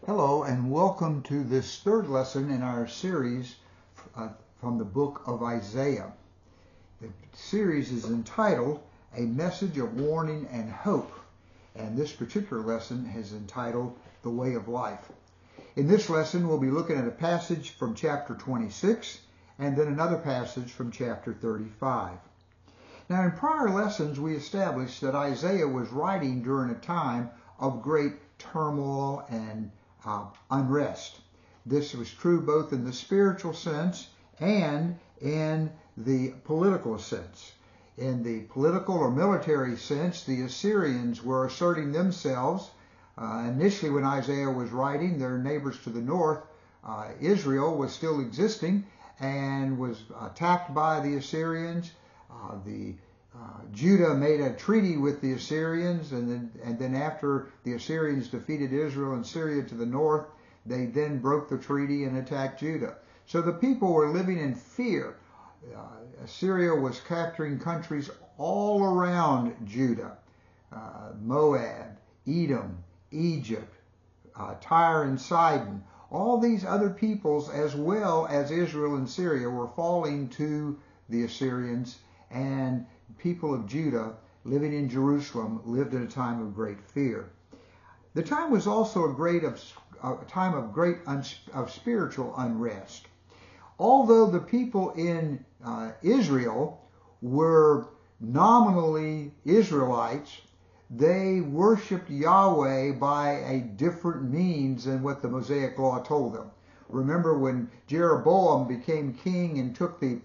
Hello and welcome to this third lesson in our series from the book of Isaiah. The series is entitled A Message of Warning and Hope, and this particular lesson is entitled The Way of Life. In this lesson we'll be looking at a passage from chapter 26 and then another passage from chapter 35. Now in prior lessons we established that Isaiah was writing during a time of great turmoil and unrest. This was true both in the spiritual sense and in the political sense. In the political or military sense, the Assyrians were asserting themselves. Initially when Isaiah was writing, their neighbors to the north, Israel, was still existing and was attacked by the Assyrians. Judah made a treaty with the Assyrians, and then after the Assyrians defeated Israel and Syria to the north, they then broke the treaty and attacked Judah. So the people were living in fear. Assyria was capturing countries all around Judah. Moab, Edom, Egypt, Tyre and Sidon. All these other peoples, as well as Israel and Syria, were falling to the Assyrians, and people of Judah living in Jerusalem lived in a time of great fear. The time was also a time of great spiritual unrest. Although the people in Israel were nominally Israelites, they worshiped Yahweh by a different means than what the Mosaic Law told them. Remember when Jeroboam became king and took the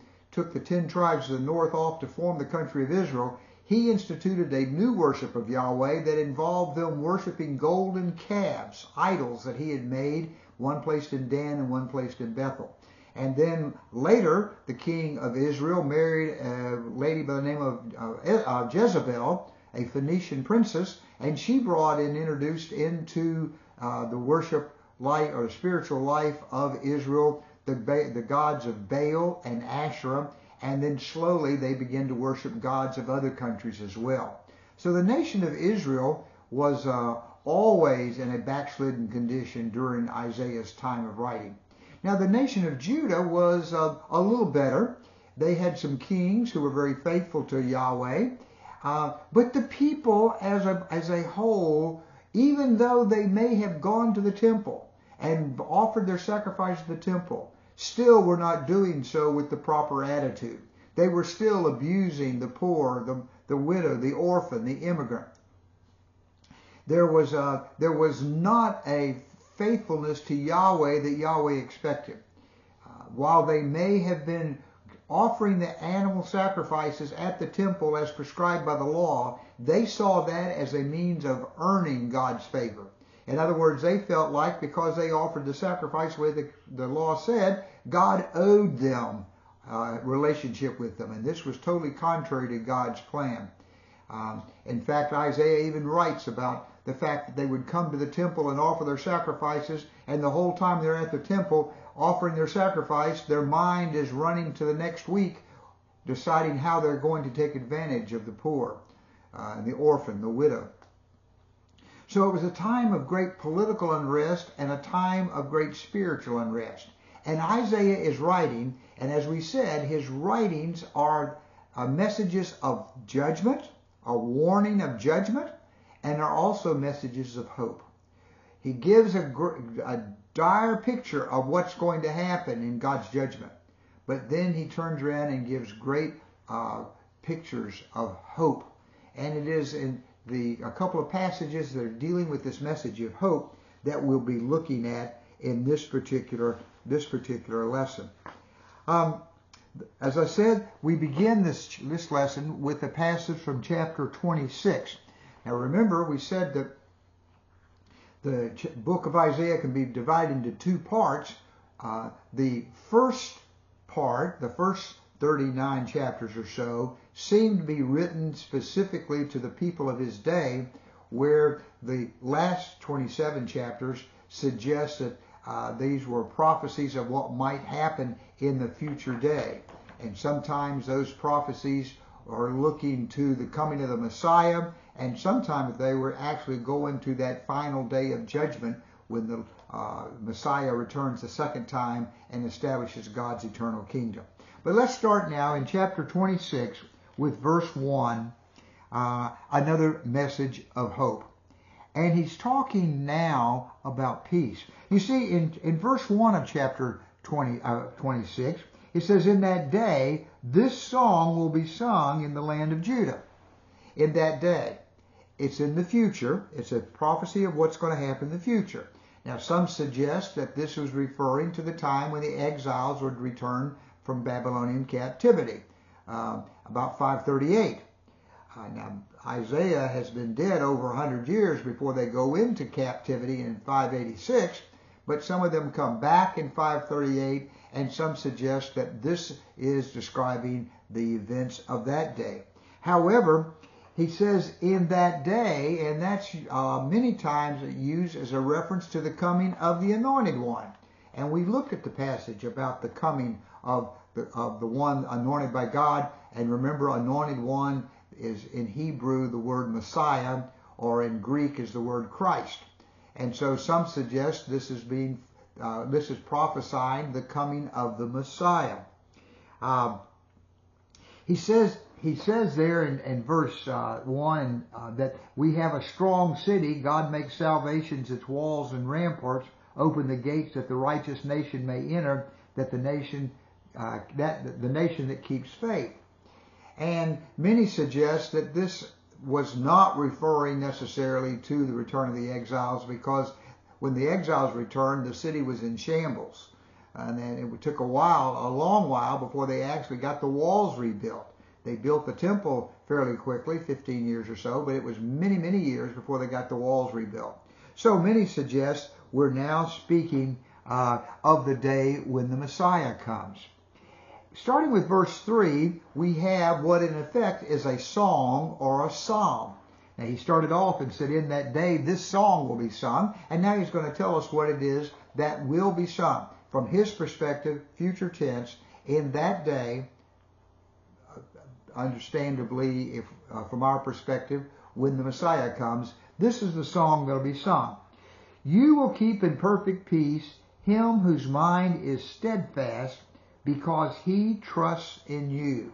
10 tribes of the north off to form the country of Israel, he instituted a new worship of Yahweh that involved them worshiping golden calves, idols that he had made, one placed in Dan and one placed in Bethel. And then later, the king of Israel married a lady by the name of Jezebel, a Phoenician princess, and she brought and introduced into the worship life or spiritual life of Israel the gods of Baal and Asherah, and then slowly they began to worship gods of other countries as well. So the nation of Israel was always in a backslidden condition during Isaiah's time of writing. Now the nation of Judah was a little better. They had some kings who were very faithful to Yahweh, but the people as a whole, even though they may have gone to the temple and offered their sacrifice at the temple, still were not doing so with the proper attitude. They were still abusing the poor, the widow, the orphan, the immigrant. There was not a faithfulness to Yahweh that Yahweh expected. While they may have been offering the animal sacrifices at the temple as prescribed by the law, they saw that as a means of earning God's favor. In other words, they felt like because they offered the sacrifice the way the law said, God owed them a relationship with them. And this was totally contrary to God's plan. In fact, Isaiah even writes about the fact that they would come to the temple and offer their sacrifices, and the whole time they're at the temple offering their sacrifice, their mind is running to the next week, deciding how they're going to take advantage of the poor, the orphan, the widow. So it was a time of great political unrest and a time of great spiritual unrest. And Isaiah is writing, and as we said, his writings are messages of judgment, a warning of judgment, and are also messages of hope. He gives a dire picture of what's going to happen in God's judgment. But then he turns around and gives great pictures of hope. And it is in a couple of passages that are dealing with this message of hope that we'll be looking at in this particular lesson. As I said, we begin this lesson with a passage from chapter 26. Now remember, we said that the book of Isaiah can be divided into two parts. The first part, the first 39 chapters or so, seemed to be written specifically to the people of his day, where the last 27 chapters suggest that these were prophecies of what might happen in the future day. And sometimes those prophecies are looking to the coming of the Messiah, and sometimes they were actually going to that final day of judgment when the Messiah returns the second time and establishes God's eternal kingdom. But let's start now in chapter 26 with verse 1, another message of hope. And he's talking now about peace. You see, in verse 1 of chapter 26, it says, "In that day, this song will be sung in the land of Judah." In that day. It's in the future. It's a prophecy of what's going to happen in the future. Now, some suggest that this was referring to the time when the exiles would return from Babylonian captivity, about 538. Now, Isaiah has been dead over 100 years before they go into captivity in 586, but some of them come back in 538, and some suggest that this is describing the events of that day. However, he says in that day, and that's many times used as a reference to the coming of the Anointed One. And we looked at the passage about the coming of the one anointed by God. And remember, Anointed One is in Hebrew the word Messiah, or in Greek is the word Christ. And so some suggest this is prophesying the coming of the Messiah. He says there in verse 1 that we have a strong city. God makes salvations its walls and ramparts, open the gates that the righteous nation may enter, that the nation that keeps faith. And many suggest that this was not referring necessarily to the return of the exiles, because when the exiles returned, the city was in shambles. And then it took a long while, before they actually got the walls rebuilt. They built the temple fairly quickly, 15 years or so, but it was many, many years before they got the walls rebuilt. So many suggest we're now speaking of the day when the Messiah comes. Starting with verse 3, we have what in effect is a song or a psalm. Now he started off and said, in that day this song will be sung, and now he's going to tell us what it is that will be sung. From his perspective, future tense, in that day, understandably, from our perspective, when the Messiah comes, this is the song that will be sung. You will keep in perfect peace him whose mind is steadfast, because he trusts in you.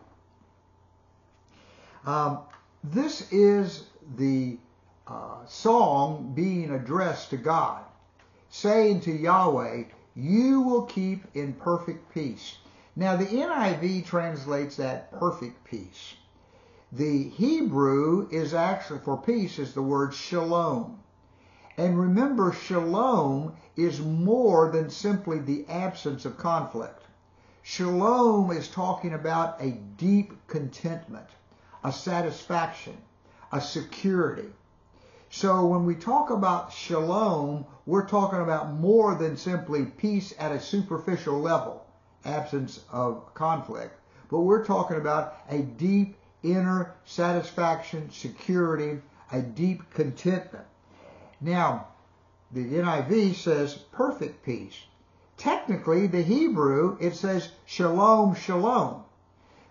This is the song being addressed to God, saying to Yahweh, you will keep in perfect peace. Now the NIV translates that perfect peace. The Hebrew is actually, for peace, is the word shalom. And remember, shalom is more than simply the absence of conflict. Shalom is talking about a deep contentment, a satisfaction, a security. So when we talk about shalom, we're talking about more than simply peace at a superficial level, absence of conflict, but we're talking about a deep inner satisfaction, security, a deep contentment. Now, the NIV says perfect peace. Technically, the Hebrew, it says shalom, shalom.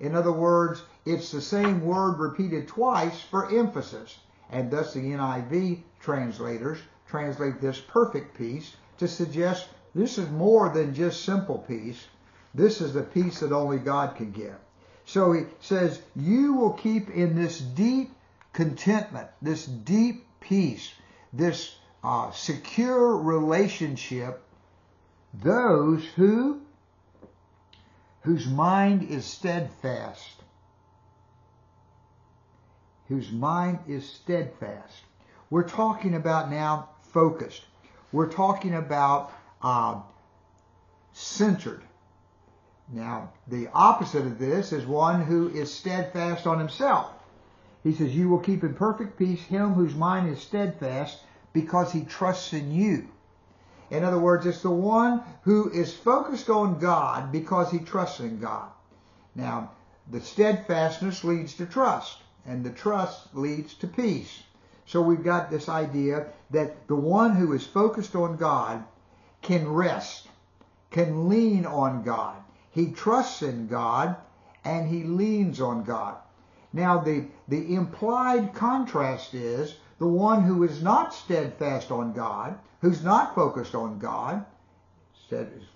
In other words, it's the same word repeated twice for emphasis. And thus the NIV translators translate this perfect peace to suggest this is more than just simple peace. This is the peace that only God can give. So he says, you will keep in this deep contentment, this deep peace, this secure relationship, those whose mind is steadfast. Whose mind is steadfast. We're talking about now focused. We're talking about centered. Now, the opposite of this is one who is steadfast on himself. He says, you will keep in perfect peace him whose mind is steadfast, because he trusts in you. In other words, it's the one who is focused on God because he trusts in God. Now, the steadfastness leads to trust, and the trust leads to peace. So we've got this idea that the one who is focused on God can rest, can lean on God. He trusts in God, and he leans on God. Now, the implied contrast is the one who is not steadfast on God, who's not focused on God,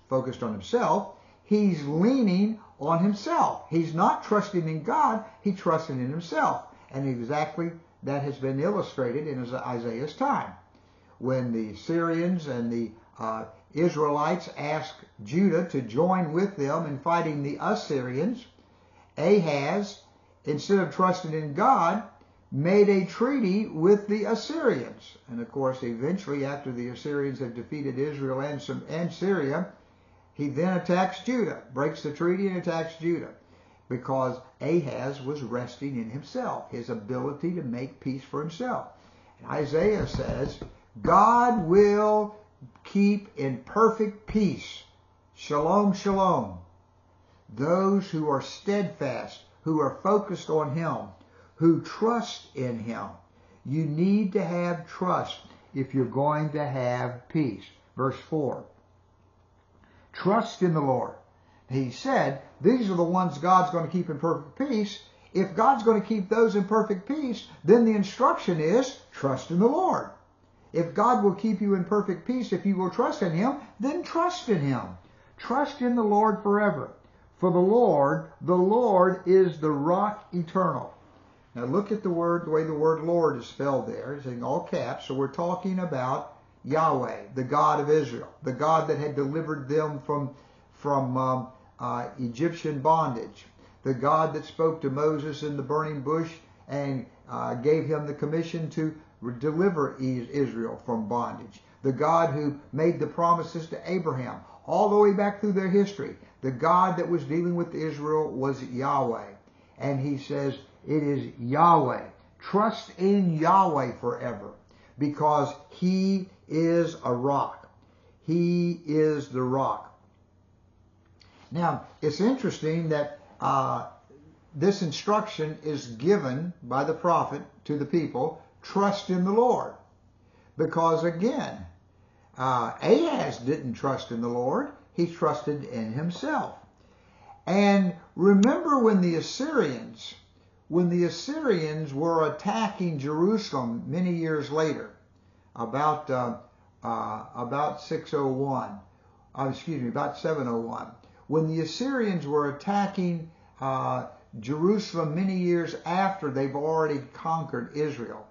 focused on himself, he's leaning on himself. He's not trusting in God, he's trusting in himself. And exactly that has been illustrated in Isaiah's time. When the Syrians and the Israelites asked Judah to join with them in fighting the Assyrians, Ahaz, instead of trusting in God, made a treaty with the Assyrians. And of course, eventually, after the Assyrians have defeated Israel and Syria, he then attacks Judah, breaks the treaty and attacks Judah, because Ahaz was resting in himself, his ability to make peace for himself. And Isaiah says, God will keep in perfect peace, shalom, shalom, those who are steadfast, who are focused on him, who trust in him. You need to have trust if you're going to have peace. Verse 4. Trust in the Lord. He said, these are the ones God's going to keep in perfect peace. If God's going to keep those in perfect peace, then the instruction is trust in the Lord. If God will keep you in perfect peace, if you will trust in him, then trust in him. Trust in the Lord forever. For the Lord is the rock eternal. Now look at the way the word Lord is spelled there. It's in all caps. So we're talking about Yahweh, the God of Israel, the God that had delivered them from Egyptian bondage, the God that spoke to Moses in the burning bush and gave him the commission to deliver Israel from bondage, the God who made the promises to Abraham all the way back through their history. The God that was dealing with Israel was Yahweh. And he says, it is Yahweh. Trust in Yahweh forever, because he is a rock. He is the rock. Now, it's interesting that this instruction is given by the prophet to the people, trust in the Lord. Because again, Ahaz didn't trust in the Lord. He trusted in himself. And remember when the Assyrians were attacking Jerusalem many years later, about 701, when the Assyrians were attacking Jerusalem many years after they've already conquered Israel,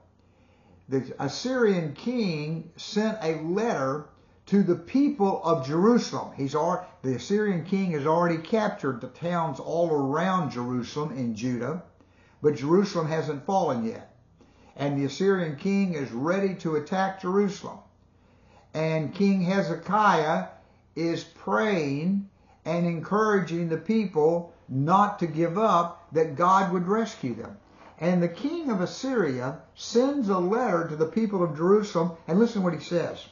the Assyrian king sent a letter to the people of Jerusalem. The Assyrian king has already captured the towns all around Jerusalem in Judah, but Jerusalem hasn't fallen yet. And the Assyrian king is ready to attack Jerusalem. And King Hezekiah is praying and encouraging the people not to give up, that God would rescue them. And the king of Assyria sends a letter to the people of Jerusalem, and listen to what he says.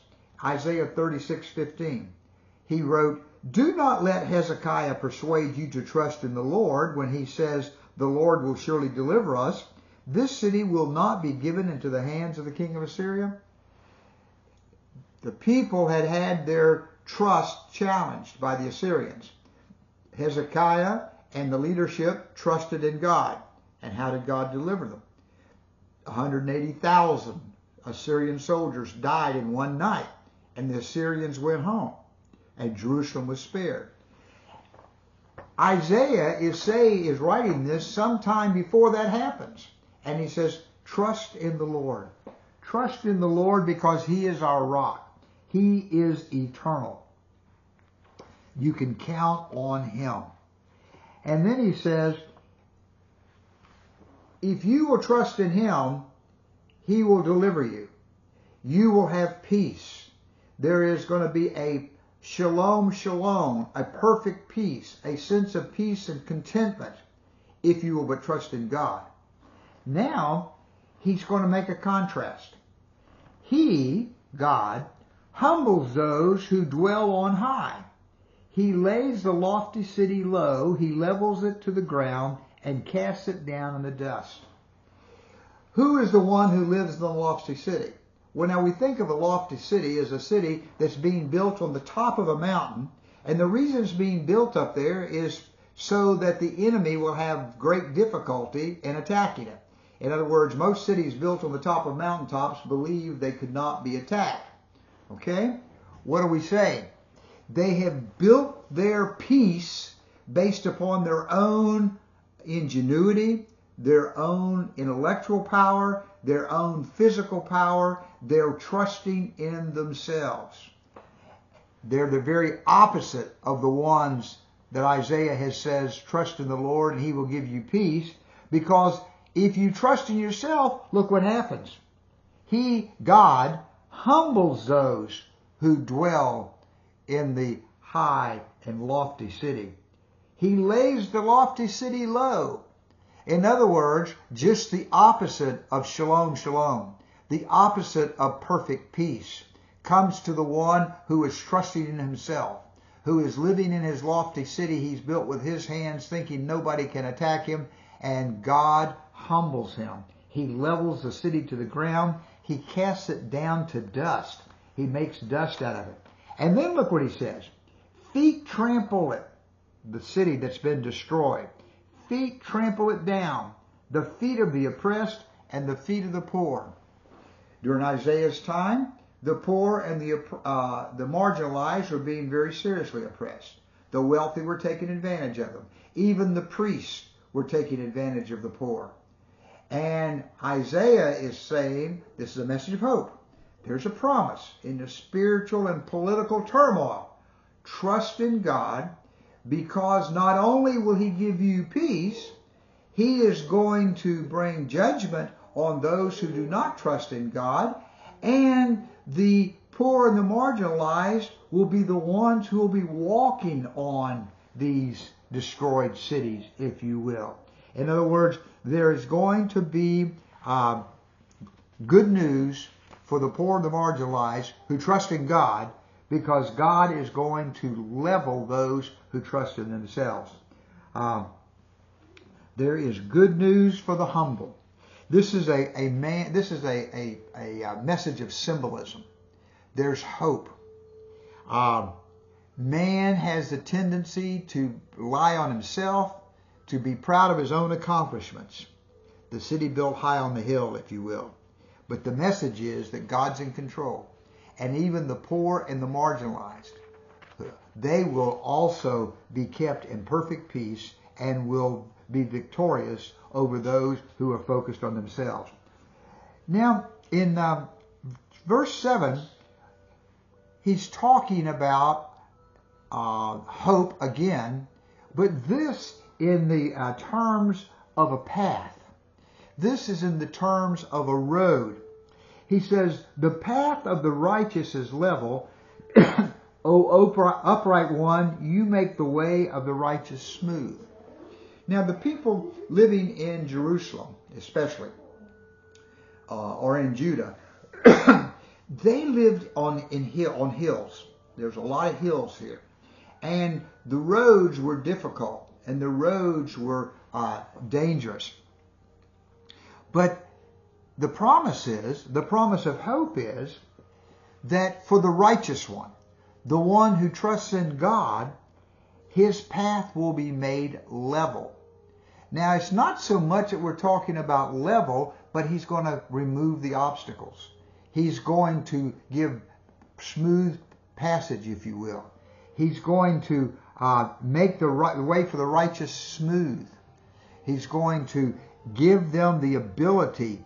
Isaiah 36:15. He wrote, do not let Hezekiah persuade you to trust in the Lord when he says, the Lord will surely deliver us. This city will not be given into the hands of the king of Assyria. The people had had their trust challenged by the Assyrians. Hezekiah and the leadership trusted in God. And how did God deliver them? 180,000 Assyrian soldiers died in one night, and the Assyrians went home, and Jerusalem was spared. Isaiah is writing this sometime before that happens. And he says, trust in the Lord. Trust in the Lord because he is our rock. He is eternal. You can count on him. And then he says, if you will trust in him, he will deliver you. You will have peace. There is going to be a shalom, shalom, a perfect peace, a sense of peace and contentment, if you will but trust in God. Now, he's going to make a contrast. He, God, humbles those who dwell on high. He lays the lofty city low. He levels it to the ground and casts it down in the dust. Who is the one who lives in the lofty city? Well, now we think of a lofty city as a city that's being built on the top of a mountain, and the reason it's being built up there is so that the enemy will have great difficulty in attacking it. In other words, most cities built on the top of mountaintops believed they could not be attacked. Okay? What are we saying? They have built their peace based upon their own ingenuity, their own intellectual power, their own physical power. They're trusting in themselves. They're the very opposite of the ones that Isaiah has says, trust in the Lord and he will give you peace. Because if you trust in yourself, look what happens. God, humbles those who dwell in the high and lofty city. He lays the lofty city low. In other words, just the opposite of shalom, shalom. The opposite of perfect peace comes to the one who is trusting in himself, who is living in his lofty city he's built with his hands, thinking nobody can attack him, and God humbles him. He levels the city to the ground. He casts it down to dust. He makes dust out of it. And then look what he says. Feet trample it, the city that's been destroyed. Feet trample it down, the feet of the oppressed and the feet of the poor. During Isaiah's time, the poor and the marginalized were being very seriously oppressed. The wealthy were taking advantage of them. Even the priests were taking advantage of the poor. And Isaiah is saying, this is a message of hope. There's a promise in the spiritual and political turmoil. Trust in God, because not only will he give you peace, he is going to bring judgment on those who do not trust in God, and the poor and the marginalized will be the ones who will be walking on these destroyed cities, if you will. In other words, there is going to be good news for the poor and the marginalized who trust in God, because God is going to level those who trust in themselves. There is good news for the humble. This is a message of symbolism. There's hope. Man has the tendency to rely on himself, to be proud of his own accomplishments. The city built high on the hill, if you will. But the message is that God's in control. And even the poor and the marginalized, they will also be kept in perfect peace and will be victorious over those who are focused on themselves. Now, in verse 7, he's talking about hope again, but this in the terms of a path. This is in the terms of a road. He says, the path of the righteous is level. O upright one, you make the way of the righteous smooth. Now, the people living in Jerusalem, especially, or in Judah, they lived on hills. There's a lot of hills here. And the roads were difficult, and the roads were dangerous. But the promise of hope is that for the righteous one, the one who trusts in God, his path will be made level. Now, it's not so much that we're talking about level, but he's going to remove the obstacles. He's going to give smooth passage, if you will. He's going to make the way for the righteous smooth. He's going to give them the ability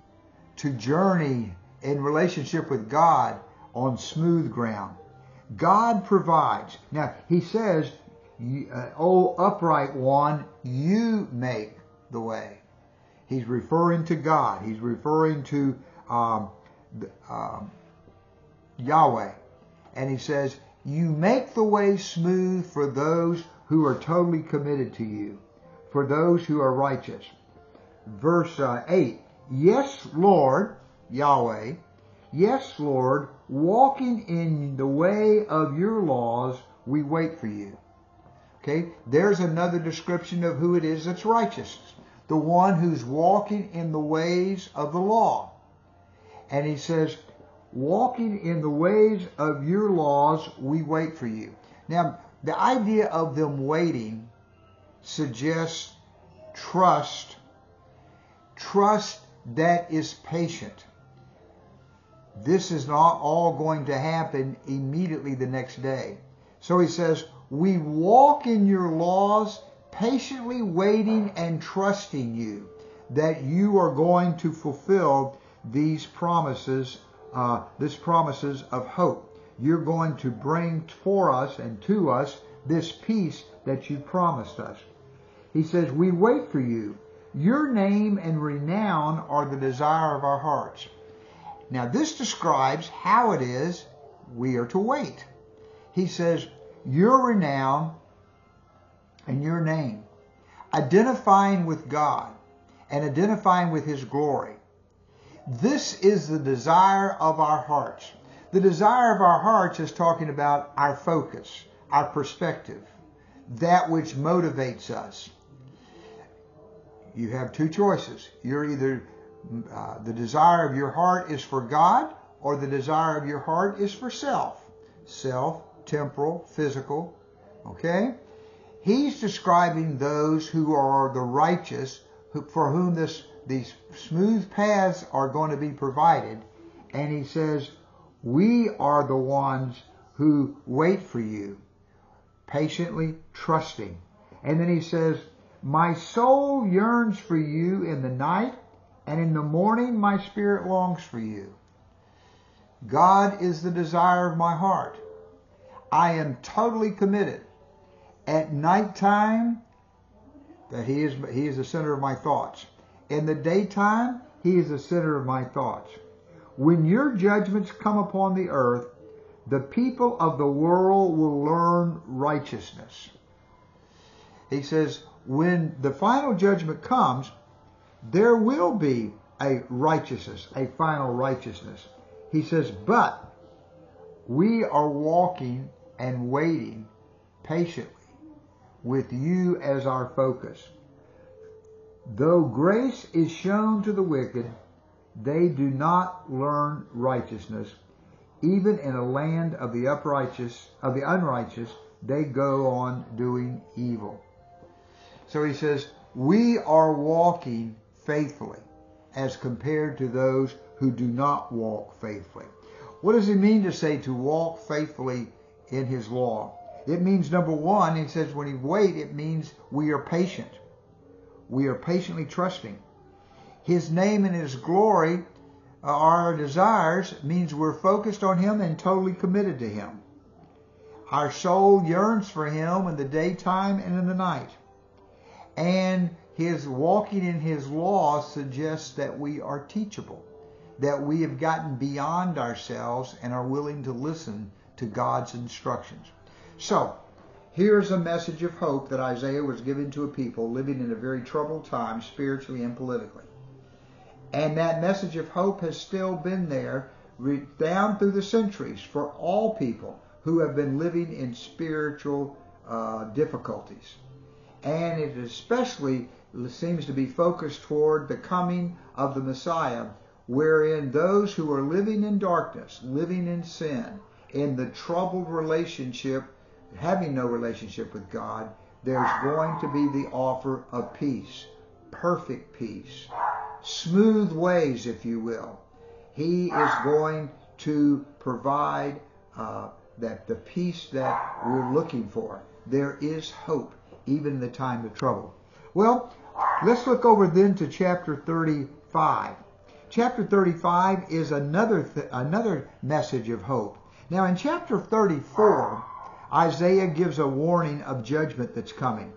to journey in relationship with God on smooth ground. God provides. Now, he says, O upright one, you make the way. He's referring to God. He's referring to Yahweh. And he says, you make the way smooth for those who are totally committed to you, for those who are righteous. Verse 8, yes, Lord, Yahweh, yes, Lord, walking in the way of your laws, we wait for you. Okay, there's another description of who it is that's righteous. The one who's walking in the ways of the law. And he says, walking in the ways of your laws, we wait for you. Now, the idea of them waiting suggests trust that is patient. This is not all going to happen immediately the next day. So he says, we walk in your laws, patiently waiting and trusting you that you are going to fulfill these promises of hope. You're going to bring for us and to us this peace that you promised us. He says, we wait for you. Your name and renown are the desire of our hearts. Now this describes how it is we are to wait. He says, your renown and your name, identifying with God and identifying with His glory. This is the desire of our hearts. The desire of our hearts is talking about our focus, our perspective, that which motivates us. You have two choices. You're either, the desire of your heart is for God, or the desire of your heart is for self. Self, temporal, physical. Okay? He's describing those who are the righteous, for whom these smooth paths are going to be provided. And he says, we are the ones who wait for you, patiently trusting. And then he says, my soul yearns for you in the night, and in the morning my spirit longs for you. God is the desire of my heart. I am totally committed. At nighttime, that He is the center of my thoughts. In the daytime, He is the center of my thoughts. When your judgments come upon the earth, the people of the world will learn righteousness. He says, when the final judgment comes, there will be a righteousness, a final righteousness. He says, but we are walking and waiting patiently with you as our focus. Though grace is shown to the wicked, they do not learn righteousness. Even in a land of the unrighteous, they go on doing evil. So he says, we are walking faithfully as compared to those who do not walk faithfully. What does he mean to say to walk faithfully in His law? It means, number one, he says when we wait, it means we are patient. We are patiently trusting. His name and His glory, our desires, means we're focused on Him and totally committed to Him. Our soul yearns for Him in the daytime and in the night. And His walking in His law suggests that we are teachable, that we have gotten beyond ourselves and are willing to listen to God's instructions. So, here's a message of hope that Isaiah was giving to a people living in a very troubled time spiritually and politically. And that message of hope has still been there down through the centuries for all people who have been living in spiritual difficulties. And it especially seems to be focused toward the coming of the Messiah, wherein those who are living in darkness, living in sin, in the troubled relationship, having no relationship with God, there's going to be the offer of peace, perfect peace, smooth ways, if you will. He is going to provide that the peace that we're looking for. There is hope, even in the time of trouble. Well, let's look over then to chapter 35. Chapter 35 is another message of hope. Now in chapter 34, Isaiah gives a warning of judgment that's coming.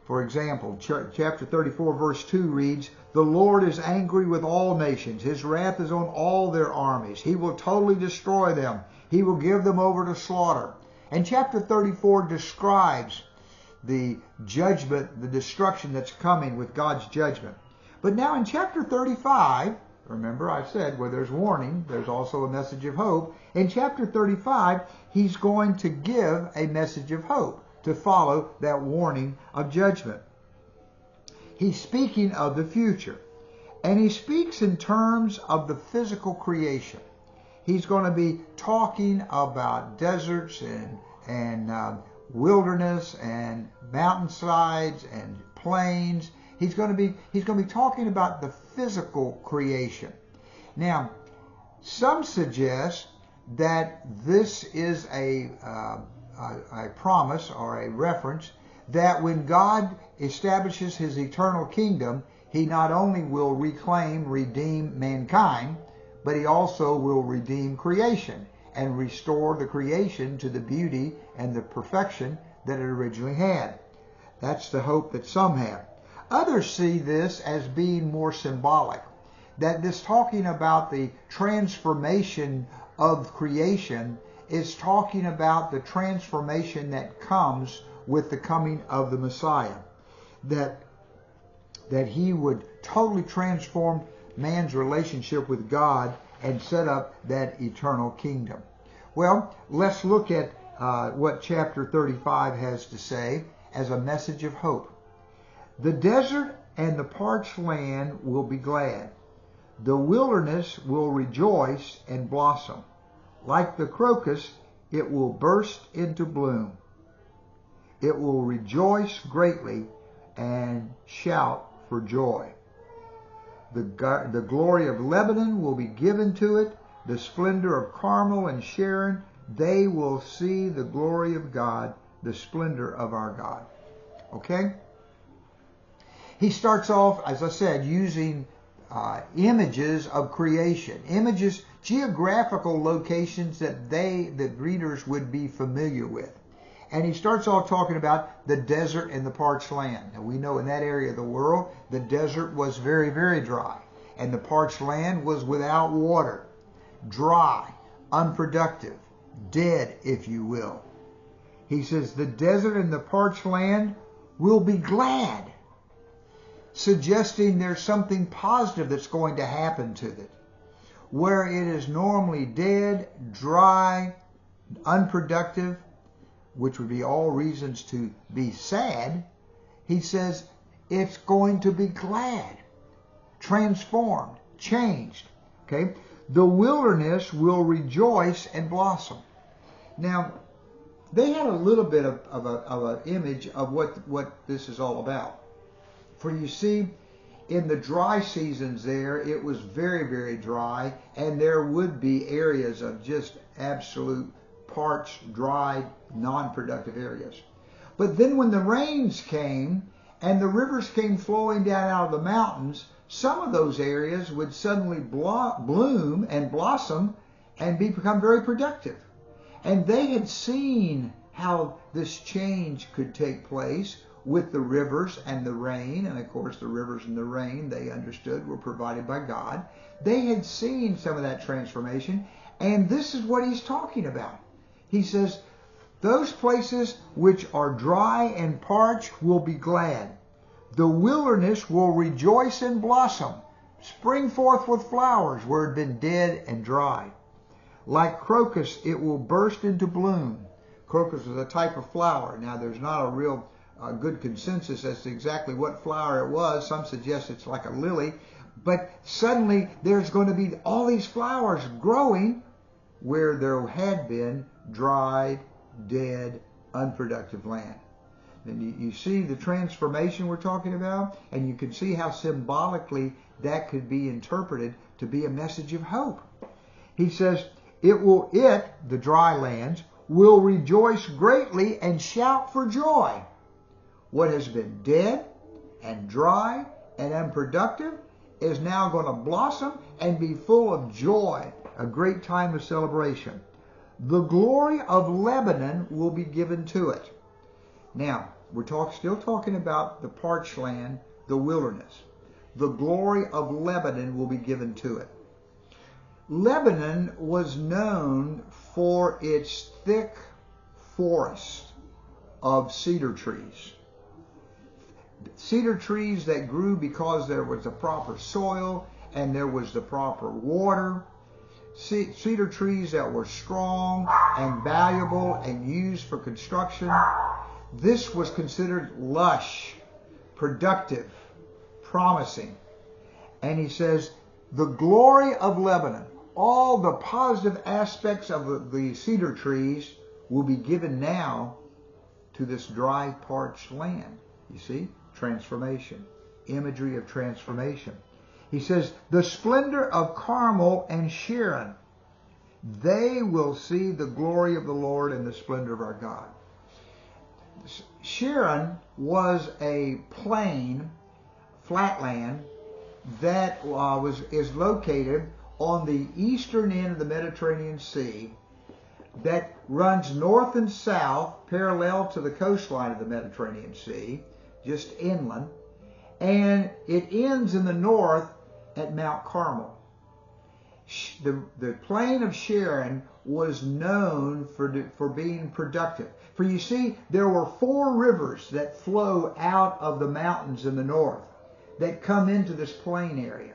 For example, chapter 34 verse 2 reads, "The Lord is angry with all nations. His wrath is on all their armies. He will totally destroy them. He will give them over to slaughter." And chapter 34 describes the judgment, the destruction that's coming with God's judgment. But now in chapter 35, remember I said where there's warning, there's also a message of hope. In chapter 35, he's going to give a message of hope to follow that warning of judgment. He's speaking of the future. And he speaks in terms of the physical creation. He's going to be talking about deserts and wilderness and mountainsides and plains. He's going to be talking about the physical creation. Now, some suggest that this is a promise or a reference that when God establishes his eternal kingdom, he not only will reclaim, redeem mankind, but he also will redeem creation and restore the creation to the beauty and the perfection that it originally had. That's the hope that some have. Others see this as being more symbolic, that this talking about the transformation of creation is talking about the transformation that comes with the coming of the Messiah, that he would totally transform man's relationship with God and set up that eternal kingdom. Well, let's look at what chapter 35 has to say as a message of hope. The desert and the parched land will be glad. The wilderness will rejoice and blossom. Like the crocus, it will burst into bloom. It will rejoice greatly and shout for joy. The glory of Lebanon will be given to it, the splendor of Carmel and Sharon. They will see the glory of God, the splendor of our God. Okay? He starts off, as I said, using images of creation, images, geographical locations that the readers would be familiar with. And he starts off talking about the desert and the parched land. And we know in that area of the world, the desert was very, very dry. And the parched land was without water, dry, unproductive, dead, if you will. He says the desert and the parched land will be glad, suggesting there's something positive that's going to happen to it. Where it is normally dead, dry, unproductive, which would be all reasons to be sad, he says it's going to be glad, transformed, changed. Okay? The wilderness will rejoice and blossom. Now, they had a little bit of an image of what this is all about. For you see, in the dry seasons there, it was very, very dry, and there would be areas of just absolute parched, dry, non-productive areas. But then when the rains came and the rivers came flowing down out of the mountains, some of those areas would suddenly bloom and blossom and become very productive. And they had seen how this change could take place with the rivers and the rain. And of course, the rivers and the rain, they understood, were provided by God. They had seen some of that transformation. And this is what he's talking about. He says, those places which are dry and parched will be glad. The wilderness will rejoice and blossom, spring forth with flowers where it had been dead and dry. Like crocus, it will burst into bloom. Crocus is a type of flower. Now, there's not a real good consensus as to exactly what flower it was. Some suggest it's like a lily. But suddenly, there's going to be all these flowers growing where there had been dried, dead, unproductive land. And you see the transformation we're talking about, and you can see how symbolically that could be interpreted to be a message of hope. He says, the dry lands, will rejoice greatly and shout for joy. What has been dead and dry and unproductive is now going to blossom and be full of joy, a great time of celebration. The glory of Lebanon will be given to it. Now, we're still talking about the parched land, the wilderness. The glory of Lebanon will be given to it. Lebanon was known for its thick forest of cedar trees. Cedar trees that grew because there was the proper soil and there was the proper water. Cedar trees that were strong and valuable and used for construction. This was considered lush, productive, promising. And he says, the glory of Lebanon, all the positive aspects of the cedar trees will be given now to this dry, parched land. You see? Transformation. Imagery of transformation. He says, the splendor of Carmel and Sharon. They will see the glory of the Lord and the splendor of our God. Sharon was a plain, flatland, that is located on the eastern end of the Mediterranean Sea, that runs north and south parallel to the coastline of the Mediterranean Sea, just inland, and it ends in the north at Mount Carmel. The plain of Sharon was known for being productive. For you see, there were 4 rivers that flow out of the mountains in the north that come into this plain area.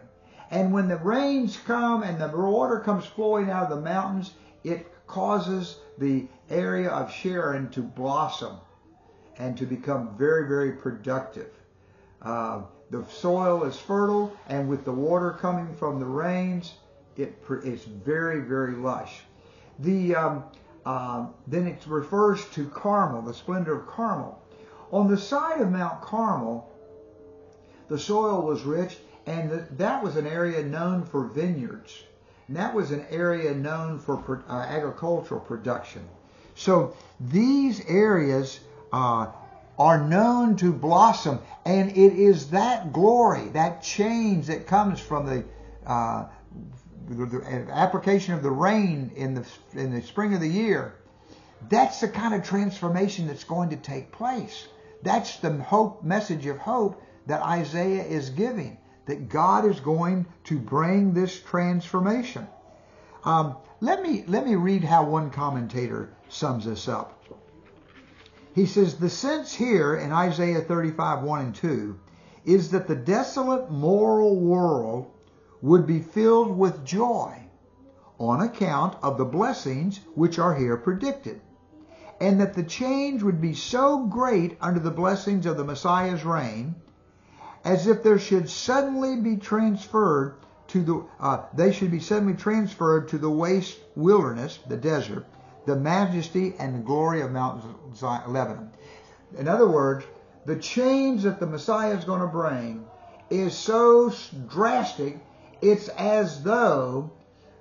And when the rains come and the water comes flowing out of the mountains, it causes the area of Sharon to blossom and to become very, very productive. The soil is fertile, and with the water coming from the rains, it's very, very lush. Then it refers to Carmel, the splendor of Carmel. On the side of Mount Carmel, the soil was rich, and that was an area known for vineyards. And that was an area known for agricultural production. So these areas are known to blossom, and it is that glory, that change that comes from the application of the rain in the spring of the year. That's the kind of transformation that's going to take place. That's the message of hope that Isaiah is giving, that God is going to bring this transformation. Let me read how one commentator sums this up. He says, the sense here in Isaiah 35, 1 and 2 is that the desolate moral world would be filled with joy on account of the blessings which are here predicted, and that the change would be so great under the blessings of the Messiah's reign, as if there should suddenly be transferred to the waste wilderness, the desert, the majesty and the glory of Mount Lebanon. In other words, the change that the Messiah is going to bring is so drastic, it's as though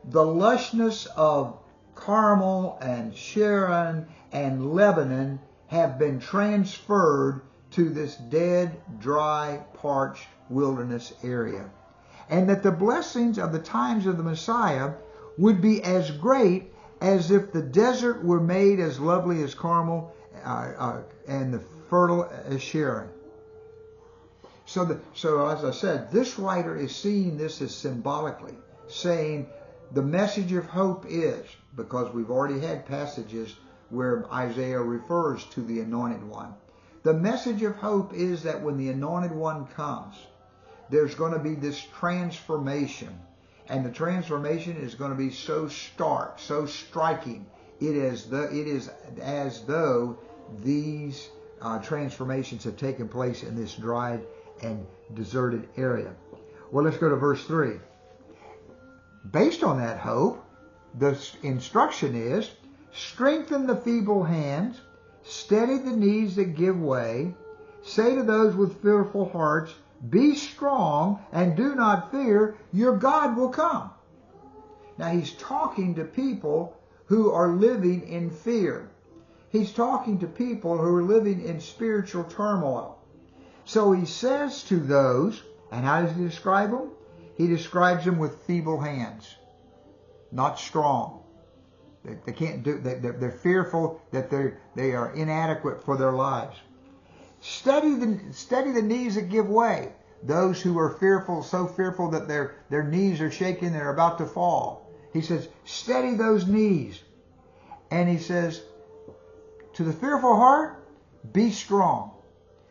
the lushness of Carmel and Sharon and Lebanon have been transferred to this dead, dry, parched wilderness area. And that the blessings of the times of the Messiah would be as great as if the desert were made as lovely as Carmel and the fertile as Sharon. So as I said, this writer is seeing this as symbolically, saying the message of hope is, because we've already had passages where Isaiah refers to the Anointed One. The message of hope is that when the Anointed One comes, there's going to be this transformation. And the transformation is going to be so stark, so striking. It is as though these transformations have taken place in this dried and deserted area. Well, let's go to verse 3. Based on that hope, the instruction is, strengthen the feeble hands, steady the knees that give way, say to those with fearful hearts, be strong and do not fear, your God will come. Now he's talking to people who are living in fear. He's talking to people who are living in spiritual turmoil. So he says to those, and how does he describe them? He describes them with feeble hands, not strong. They can't do. They're fearful that they are inadequate for their lives. Steady the knees that give way. Those who are fearful, so fearful that their knees are shaking, they're about to fall. He says, steady those knees. And he says, to the fearful heart, be strong.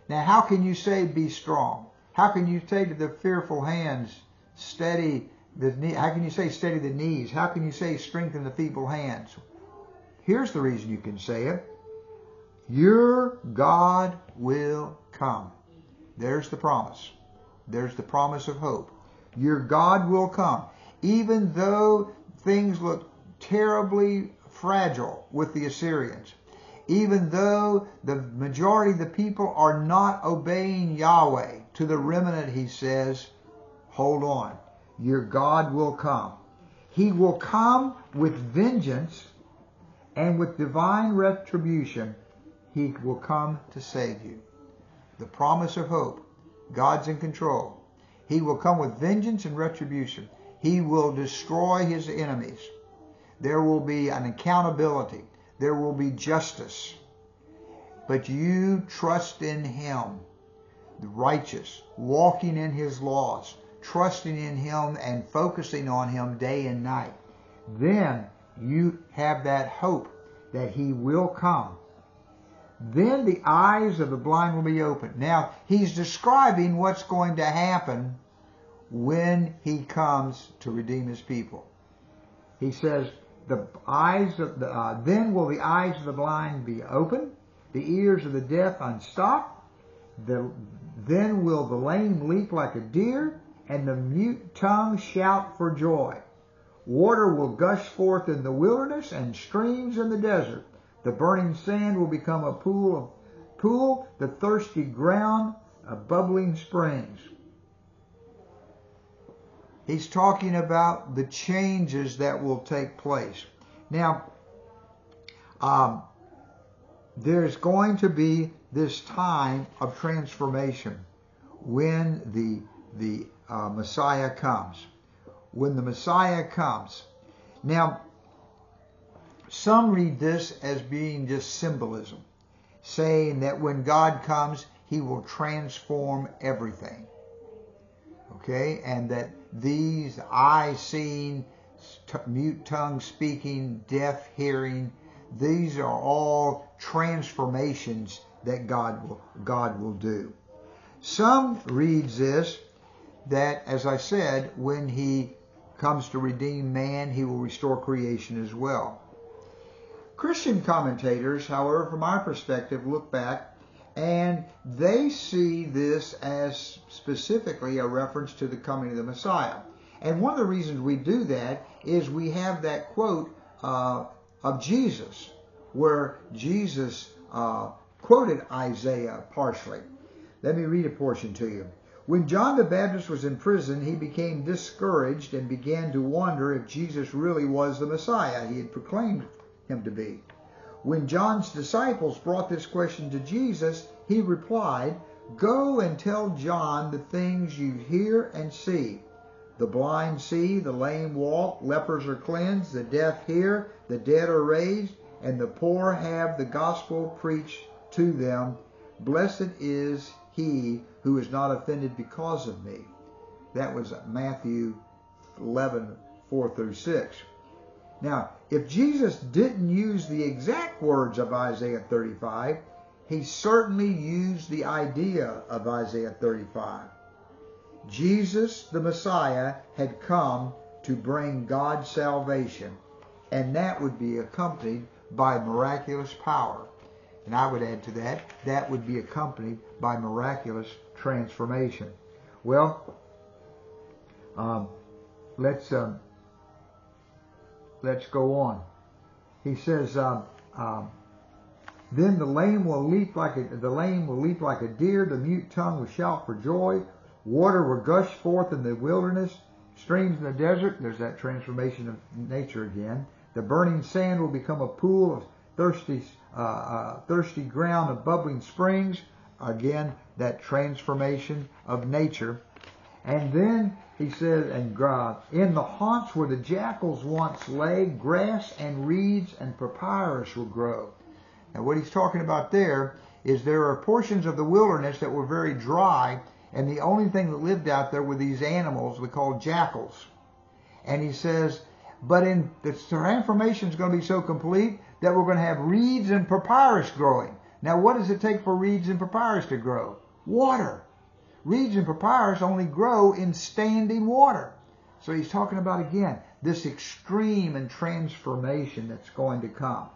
Now, how can you say be strong? How can you say to the fearful hands, steady the knee? How can you say steady the knees? How can you say strengthen the feeble hands? Here's the reason you can say it. Your God will come. There's the promise. There's the promise of hope. Your God will come. Even though things look terribly fragile with the Assyrians, even though the majority of the people are not obeying Yahweh, to the remnant, he says, hold on. Your God will come. He will come with vengeance and with divine retribution. He will come to save you. The promise of hope. God's in control. He will come with vengeance and retribution. He will destroy his enemies. There will be an accountability. There will be justice. But you trust in him, the righteous, walking in his laws, trusting in him and focusing on him day and night. Then you have that hope that he will come. Then the eyes of the blind will be opened. Now, he's describing what's going to happen when he comes to redeem his people. He says, then will the eyes of the blind be opened, the ears of the deaf unstopped, then will the lame leap like a deer, and the mute tongue shout for joy. Water will gush forth in the wilderness and streams in the desert. The burning sand will become a pool, the thirsty ground of bubbling springs. He's talking about the changes that will take place. Now, there's going to be this time of transformation when the Messiah comes. When the Messiah comes. Now, some read this as being just symbolism, saying that when God comes, he will transform everything. Okay? And that these eyes seeing, mute tongue speaking, deaf hearing, these are all transformations that God will do. Some reads this that, as I said, when he comes to redeem man, he will restore creation as well. Christian commentators, however, from our perspective, look back and they see this as specifically a reference to the coming of the Messiah. And one of the reasons we do that is we have that quote of Jesus, where Jesus quoted Isaiah partially. Let me read a portion to you. When John the Baptist was in prison, he became discouraged and began to wonder if Jesus really was the Messiah he had proclaimed him to be. When John's disciples brought this question to Jesus, he replied, "Go and tell John the things you hear and see. The blind see, the lame walk, lepers are cleansed, the deaf hear, the dead are raised, and the poor have the gospel preached to them. Blessed is he who is not offended because of me." That was Matthew 11, 4 through 6. Now, if Jesus didn't use the exact words of Isaiah 35, he certainly used the idea of Isaiah 35. Jesus, the Messiah, had come to bring God's salvation, and that would be accompanied by miraculous power. And I would add to that, that would be accompanied by miraculous transformation. Well, let's go on. He says, then the lame will leap like a deer, the mute tongue will shout for joy, water will gush forth in the wilderness, streams in the desert. There's that transformation of nature again. The burning sand will become a pool of thirsty ground of bubbling springs. Again, that transformation of nature. And then he says, and in the haunts where the jackals once lay, grass and reeds and papyrus will grow. Now what he's talking about there is there are portions of the wilderness that were very dry, and the only thing that lived out there were these animals we call jackals. And he says, but in the transformation is going to be so complete that we're going to have reeds and papyrus growing. Now what does it take for reeds and papyrus to grow? Water. Reeds and papyrus only grow in standing water. So he's talking about, again, this extreme and transformation that's going to come.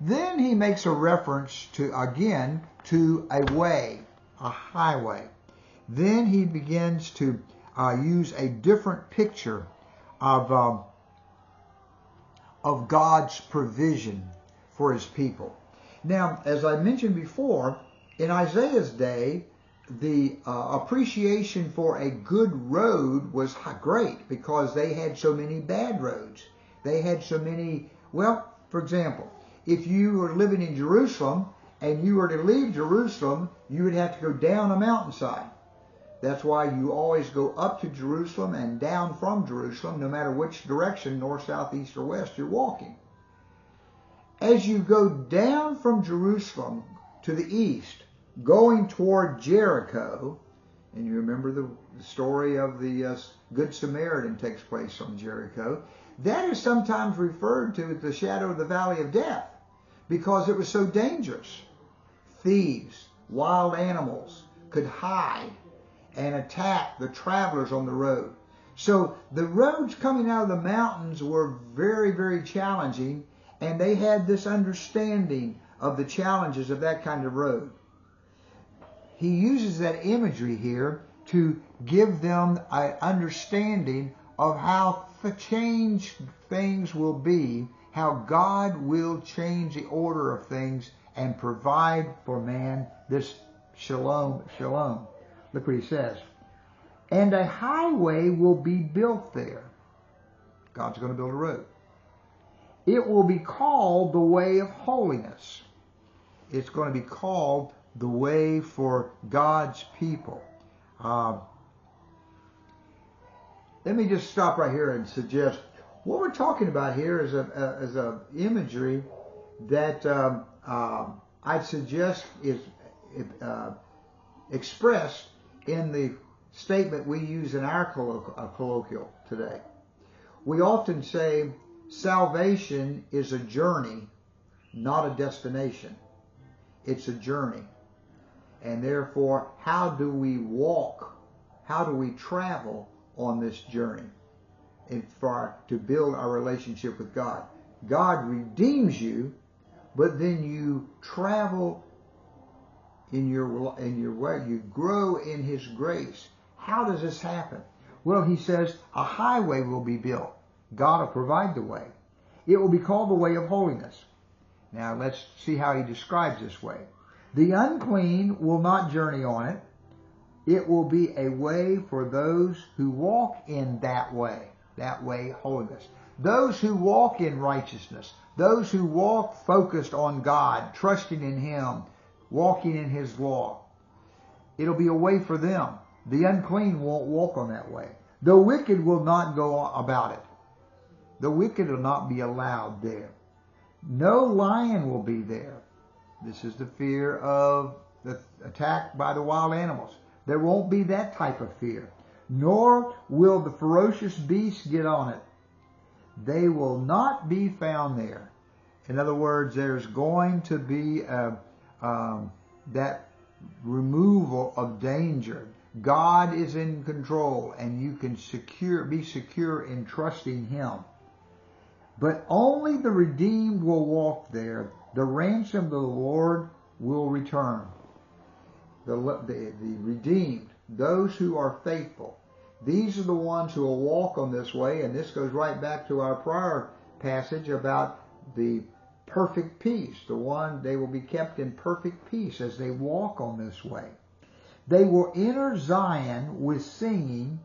Then he makes a reference to, again, to a way, a highway. Then he begins to use a different picture of God's provision for his people. Now, as I mentioned before, in Isaiah's day, the appreciation for a good road was great because they had so many bad roads. They had so many, well, for example, if you were living in Jerusalem and you were to leave Jerusalem, you would have to go down a mountainside. That's why you always go up to Jerusalem and down from Jerusalem, no matter which direction, north, south, east, or west, you're walking. As you go down from Jerusalem to the east, going toward Jericho, and you remember the story of the Good Samaritan takes place from Jericho, that is sometimes referred to as the shadow of the valley of death because it was so dangerous. Thieves, wild animals could hide and attack the travelers on the road. So the roads coming out of the mountains were very, very challenging, and they had this understanding of the challenges of that kind of road. He uses that imagery here to give them an understanding of how changed things will be, how God will change the order of things and provide for man this shalom, shalom. Look what he says. And a highway will be built there. God's going to build a road. It will be called the way of holiness. It's going to be called the way for God's people. Let me just stop right here and suggest what we're talking about here is a imagery that I'd suggest is expressed in the statement we use in our colloquial today. We often say salvation is a journey, not a destination. It's a journey. And therefore, how do we walk? How do we travel on this journey to build our relationship with God? God redeems you, but then you travel in your way. You grow in His grace. How does this happen? Well, he says a highway will be built. God will provide the way. It will be called the way of holiness. Now let's see how he describes this way. The unclean will not journey on it. It will be a way for those who walk in that way, holiness. Those who walk in righteousness, those who walk focused on God, trusting in Him, walking in His law. It'll be a way for them. The unclean won't walk on that way. The wicked will not go about it. The wicked will not be allowed there. No lion will be there. This is the fear of the attack by the wild animals. There won't be that type of fear. Nor will the ferocious beasts get on it. They will not be found there. In other words, there's going to be that removal of danger. God is in control, and you can be secure in trusting Him. But only the redeemed will walk there. The ransom of the Lord will return. The redeemed, those who are faithful. These are the ones who will walk on this way, and this goes right back to our prior passage about the perfect peace. They will be kept in perfect peace as they walk on this way. They will enter Zion with singing.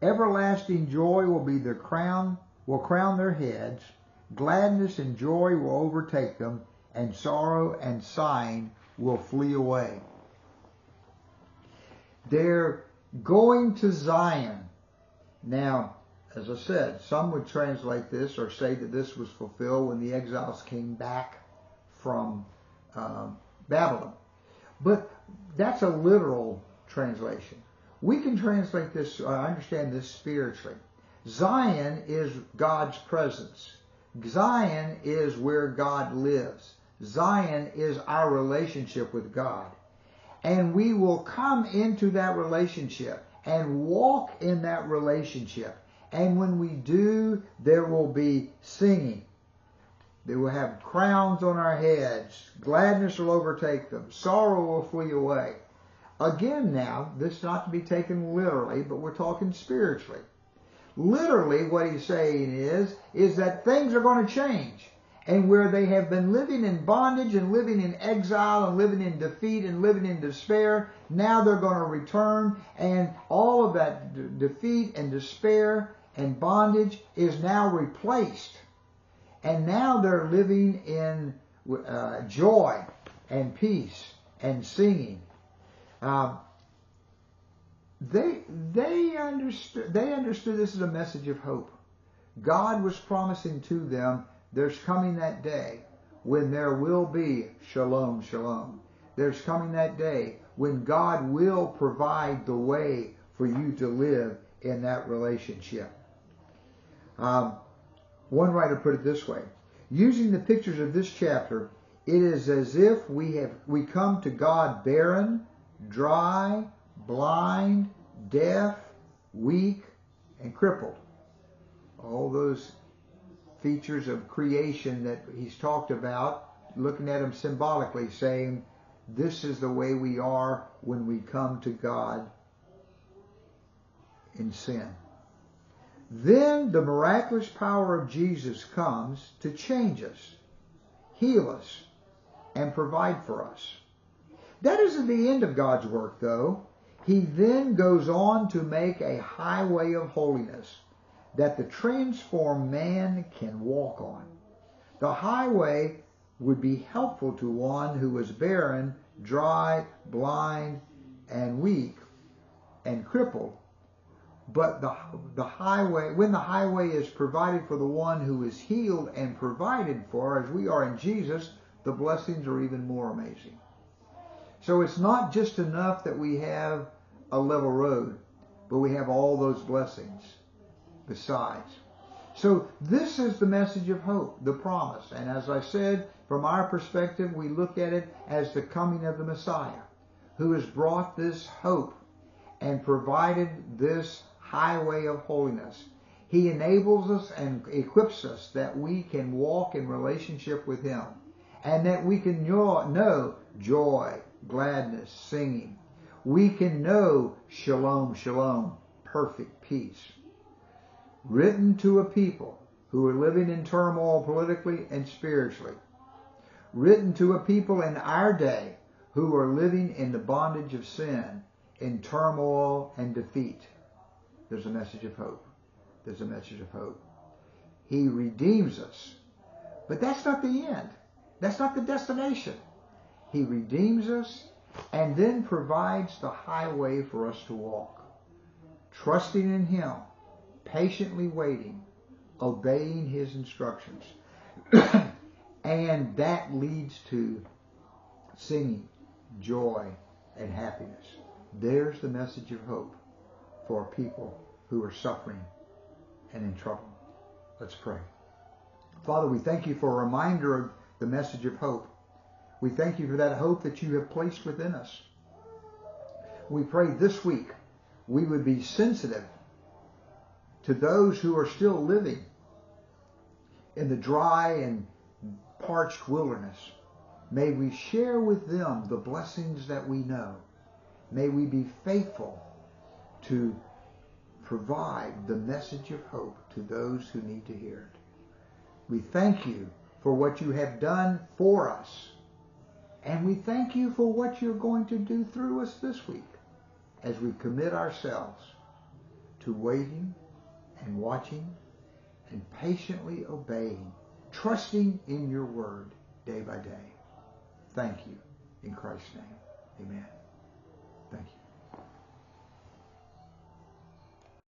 Everlasting joy will be their crown, will crown their heads. Gladness and joy will overtake them, and sorrow and sighing will flee away. They're going to Zion. Now, as I said, some would translate this or say that this was fulfilled when the exiles came back from Babylon. But that's a literal translation. We can translate this, understand this spiritually. Zion is God's presence. Zion is where God lives. Zion is our relationship with God. And we will come into that relationship and walk in that relationship. And when we do, there will be singing. They will have crowns on our heads. Gladness will overtake them. Sorrow will flee away. Again now, this is not to be taken literally, but we're talking spiritually. Literally, what he's saying is that things are going to change. And where they have been living in bondage and living in exile and living in defeat and living in despair, now they're going to return, and all of that defeat and despair and bondage is now replaced. And now they're living in joy and peace and singing. They understood this is a message of hope. God was promising to them, there's coming that day when there will be shalom, shalom. There's coming that day when God will provide the way for you to live in that relationship. One writer put it this way: using the pictures of this chapter, it is as if we come to God barren, dry, blind, deaf, weak, and crippled. All those features of creation that he's talked about, looking at them symbolically, saying, this is the way we are when we come to God in sin. Then the miraculous power of Jesus comes to change us, heal us, and provide for us. That isn't the end of God's work, though. He then goes on to make a highway of holiness that the transformed man can walk on. The highway would be helpful to one who was barren, dry, blind, and weak, and crippled. But the highway, when the highway is provided for the one who is healed and provided for, as we are in Jesus, the blessings are even more amazing. So it's not just enough that we have a level road, but we have all those blessings besides. So this is the message of hope, the promise. And as I said, from our perspective, we look at it as the coming of the Messiah, who has brought this hope and provided this highway of holiness. He enables us and equips us that we can walk in relationship with Him, and that we can know joy, gladness, singing. We can know shalom, shalom, perfect peace. Written to a people who are living in turmoil politically and spiritually. Written to a people in our day who are living in the bondage of sin, in turmoil and defeat. There's a message of hope. There's a message of hope. He redeems us. But that's not the end. That's not the destination. He redeems us and then provides the highway for us to walk. Trusting in Him, patiently waiting, obeying His instructions. And that leads to singing, joy, and happiness. There's the message of hope for people who are suffering and in trouble. Let's pray. Father, we thank You for a reminder of the message of hope. We thank You for that hope that You have placed within us. We pray this week we would be sensitive to those who are still living in the dry and parched wilderness. May we share with them the blessings that we know. May we be faithful to provide the message of hope to those who need to hear it. We thank You for what You have done for us. And we thank You for what You're going to do through us this week as we commit ourselves to waiting and watching and patiently obeying, trusting in Your word day by day. Thank You. In Christ's name, amen. Thank you.